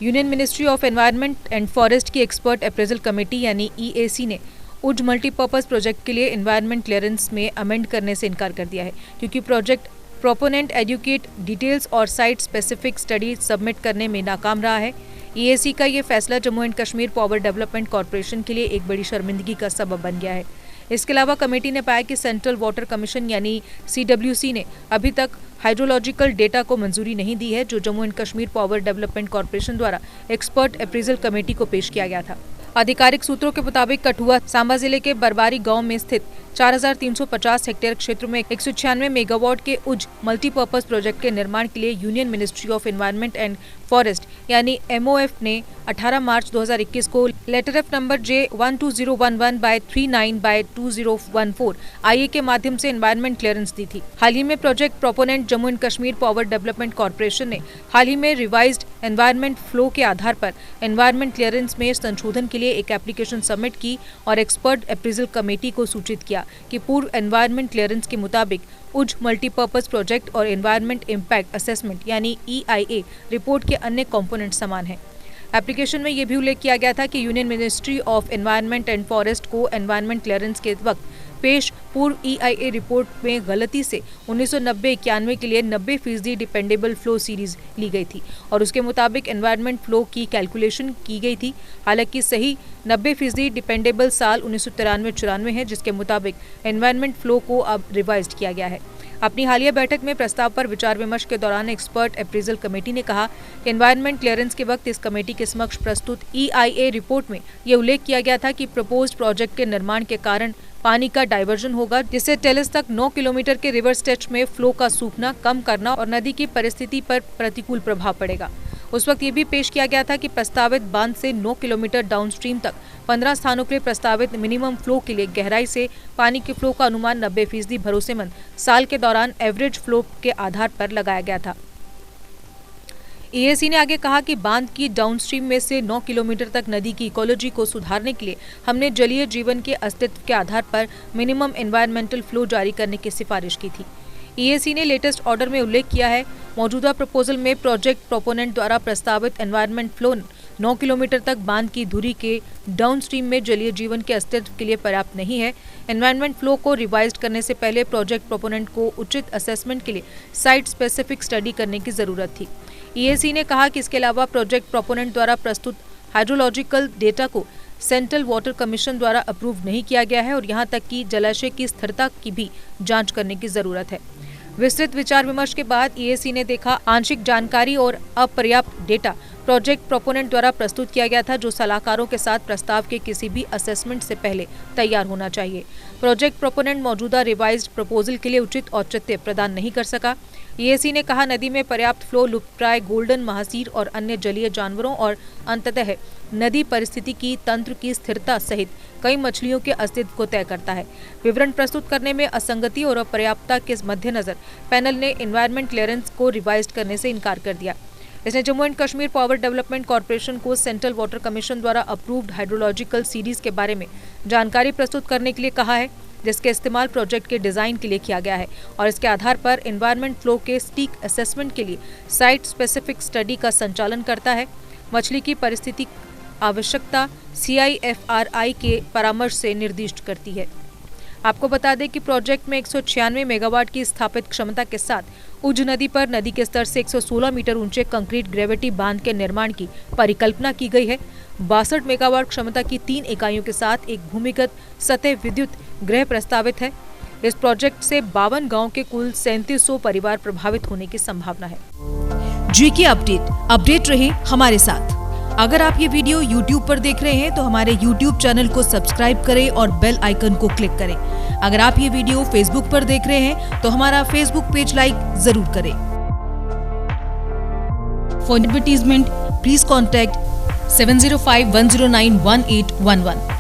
Union ministry of environment and forest की expert appraisal committee यानी EAC ने उज मल्टीपर्पज प्रोजेक्ट के लिए एनवायरनमेंट क्लियरेंस में अमेंड करने से इनकार कर दिया है, क्योंकि प्रोजेक्ट प्रोपोनेंट एजुकेट डिटेल्स और साइट स्पेसिफिक स्टडी सबमिट करने में नाकाम रहा है। EAC का ये फैसला Jammu and Kashmir power development corporation के लिए एक बड़ी शर्मिंदगी का सबब बन गया है। इसके अलावा कमेटी ने पाया कि सेंट्रल वाटर कमीशन यानी CWC ने अभी तक हाइड्रोलॉजिकल डेटा को मंजूरी नहीं दी है, जो Jammu and Kashmir power development corporation द्वारा एक्सपर्ट अप्रेजल कमेटी को पेश किया गया था। आधिकारिक सूत्रों के मुताबिक कठुआ सांबा जिले के बरबारी गांव में स्थित 4350 हेक्टेयर क्षेत्र में 196 मेगावाट के उज मल्टीपर्पज प्रोजेक्ट के निर्माण के लिए union ministry of environment and forest यानी MOF ने 18 मार्च 2021 को letter of number J12011/39/2014 IA के माध्यम से एनवायरनमेंट क्लियरेंस दी थी। हाल ही में project proponent Jammu and Kashmir power development corporation ने हाल ही में रिवाइज्ड एनवायरनमेंट फ्लो के आधार पर एनवायरनमेंट क्लियरेंस में संशोधन के लिए एक एप्लीकेशन सबमिट की और एक्सपर्ट अप्रेजल कमेटी को सूचित किया कि पूर्व एनवायरनमेंट क्लियरेंस के मुताबिक उज मल्टीपर्पज प्रोजेक्ट और एनवायरनमेंट इम्पैक्ट असेसमेंट यानी EIA रिपोर्ट के अन्य कंपोनेंट समान हैं। एप्लीकेशन में यह भी उल्लेख किया गया था कि union ministry of environment and forest को एनवायरनमेंट क्लियरेंस के वक्त पेश पूर्व EIA रिपोर्ट में गलती से 1990-91 के लिए 90% डिपेंडेबल फ्लो सीरीज ली गई थी और उसके मुताबिक एनवायरनमेंट फ्लो की कैलकुलेशन की गई थी। हालांकि सही 90% डिपेंडेबल साल 1993-94 है, जिसके मुताबिक एनवायरनमेंट फ्लो को अब रिवाइज्ड किया गया है। अपनी हालिया बैठक में प्रस्ताव पर विचार विमर्श के दौरान एक्सपर्ट अप्रेजल कमेटी ने कहा कि एनवायरनमेंट क्लियरेंस के वक्त इस कमेटी के समक्ष प्रस्तुत EIA रिपोर्ट में यह उल्लेख किया गया था कि प्रपोज्ड प्रोजेक्ट के निर्माण के कारण पानी का डाइवर्जन होगा, जिससे टेलिस तक 9 किलोमीटर के रिवर स्ट्रेच में फ्लो का सूखना कम करना और नदी की परिस्थिति पर प्रतिकूल प्रभाव पड़ेगा। उस वक्त ये भी पेश किया गया था कि प्रस्तावित बांध से 9 किलोमीटर डाउनस्ट्रीम तक 15 स्थानों के लिए प्रस्तावित मिनिमम फ्लो के लिए गहराई से पानी के फ्लो का अनुमान 90% भरोसेमंद साल के दौरान एवरेज फ्लो के आधार पर लगाया गया था। EAC ने आगे कहा कि बांध की डाउनस्ट्रीम में से 9 किलोमीटर तक नदी की इकोलॉजी को सुधारने के लिए हमने जलीय जीवन के अस्तित्व के आधार पर मिनिमम एनवायरमेंटल फ्लो जारी करने की सिफारिश की थी। EAC ने लेटेस्ट ऑर्डर में उल्लेख किया है, मौजूदा प्रपोजल में प्रोजेक्ट प्रोपोनेंट द्वारा प्रस्तावित एनवायरमेंट फ्लो 9 किलोमीटर तक बांध की धुरी के डाउनस्ट्रीम में जलीय जीवन के अस्तित्व के लिए पर्याप्त नहीं है। एनवायरनमेंट फ्लो को रिवाइज करने से पहले प्रोजेक्ट प्रोपोनेंट को उचित असेसमेंट के लिए साइट स्पेसिफिक स्टडी करने की जरूरत थी। EAC ने कहा कि इसके अलावा प्रोजेक्ट प्रोपोनेंट द्वारा प्रस्तुत हाइड्रोलॉजिकल डेटा को सेंट्रल वाटर कमीशन द्वारा अप्रूव नहीं किया गया है और यहां तक कि जलाशय की स्थिरता की भी जांच करने की जरूरत है। विस्तृत विचार विमर्श के बाद EAC ने देखा आंशिक जानकारी और अपर्याप्त डेटा प्रोजेक्ट प्रोपोनेंट द्वारा प्रस्तुत किया गया था, जो सलाहकारों के साथ प्रस्ताव के किसी भी असेसमेंट से पहले तैयार होना चाहिए। प्रोजेक्ट प्रोपोनेंट मौजूदा रिवाइज्ड प्रपोजल के लिए उचित औचित्य प्रदान नहीं कर सका। EAC ने कहा नदी में पर्याप्त फ्लो लुप्तप्राय गोल्डन महासीर और अन्य जलीय जानवरों और अंततः नदी परिस्थिति की तंत्र की स्थिरता सहित कई मछलियों के अस्तित्व को तय करता है। विवरण प्रस्तुत करने में असंगति और अपर्याप्तता के मद्देनजर पैनल ने एनवायरनमेंट क्लियरेंस को रिवाइज करने से इनकार कर दिया। इसने Jammu and Kashmir power development corporation को सेंट्रल वाटर कमीशन द्वारा अप्रूव्ड हाइड्रोलॉजिकल सीरीज के बारे में जानकारी प्रस्तुत करने के लिए कहा है, जिसके इस्तेमाल प्रोजेक्ट के डिजाइन के लिए किया गया है और इसके आधार पर एनवायरनमेंट फ्लो के स्टीक असेसमेंट के लिए साइट स्पेसिफिक स्टडी का संचालन करता है। मछली की परिस्थिति आवश्यकता CIFRI के परामर्श से निर्दिष्ट करती है। आपको बता दें कि प्रोजेक्ट में 196 मेगावाट की स्थापित क्षमता के साथ उज नदी पर नदी के स्तर से 116 मीटर ऊंचे कंक्रीट ग्रेविटी बांध के निर्माण की परिकल्पना की गई है। 62 मेगावाट क्षमता की 3 इकाइयों के साथ एक भूमिगत सतह विद्युत गृह प्रस्तावित है। इस प्रोजेक्ट से 52 गाँव के कुल 3700 परिवार प्रभावित होने की संभावना है। GK अपडेट रहे हमारे साथ। अगर आप ये वीडियो YouTube पर देख रहे हैं तो हमारे YouTube चैनल को सब्सक्राइब करें और बेल आइकन को क्लिक करें। अगर आप ये वीडियो Facebook पर देख रहे हैं तो हमारा Facebook पेज लाइक जरूर करें। For advertisement please contact 7051091811।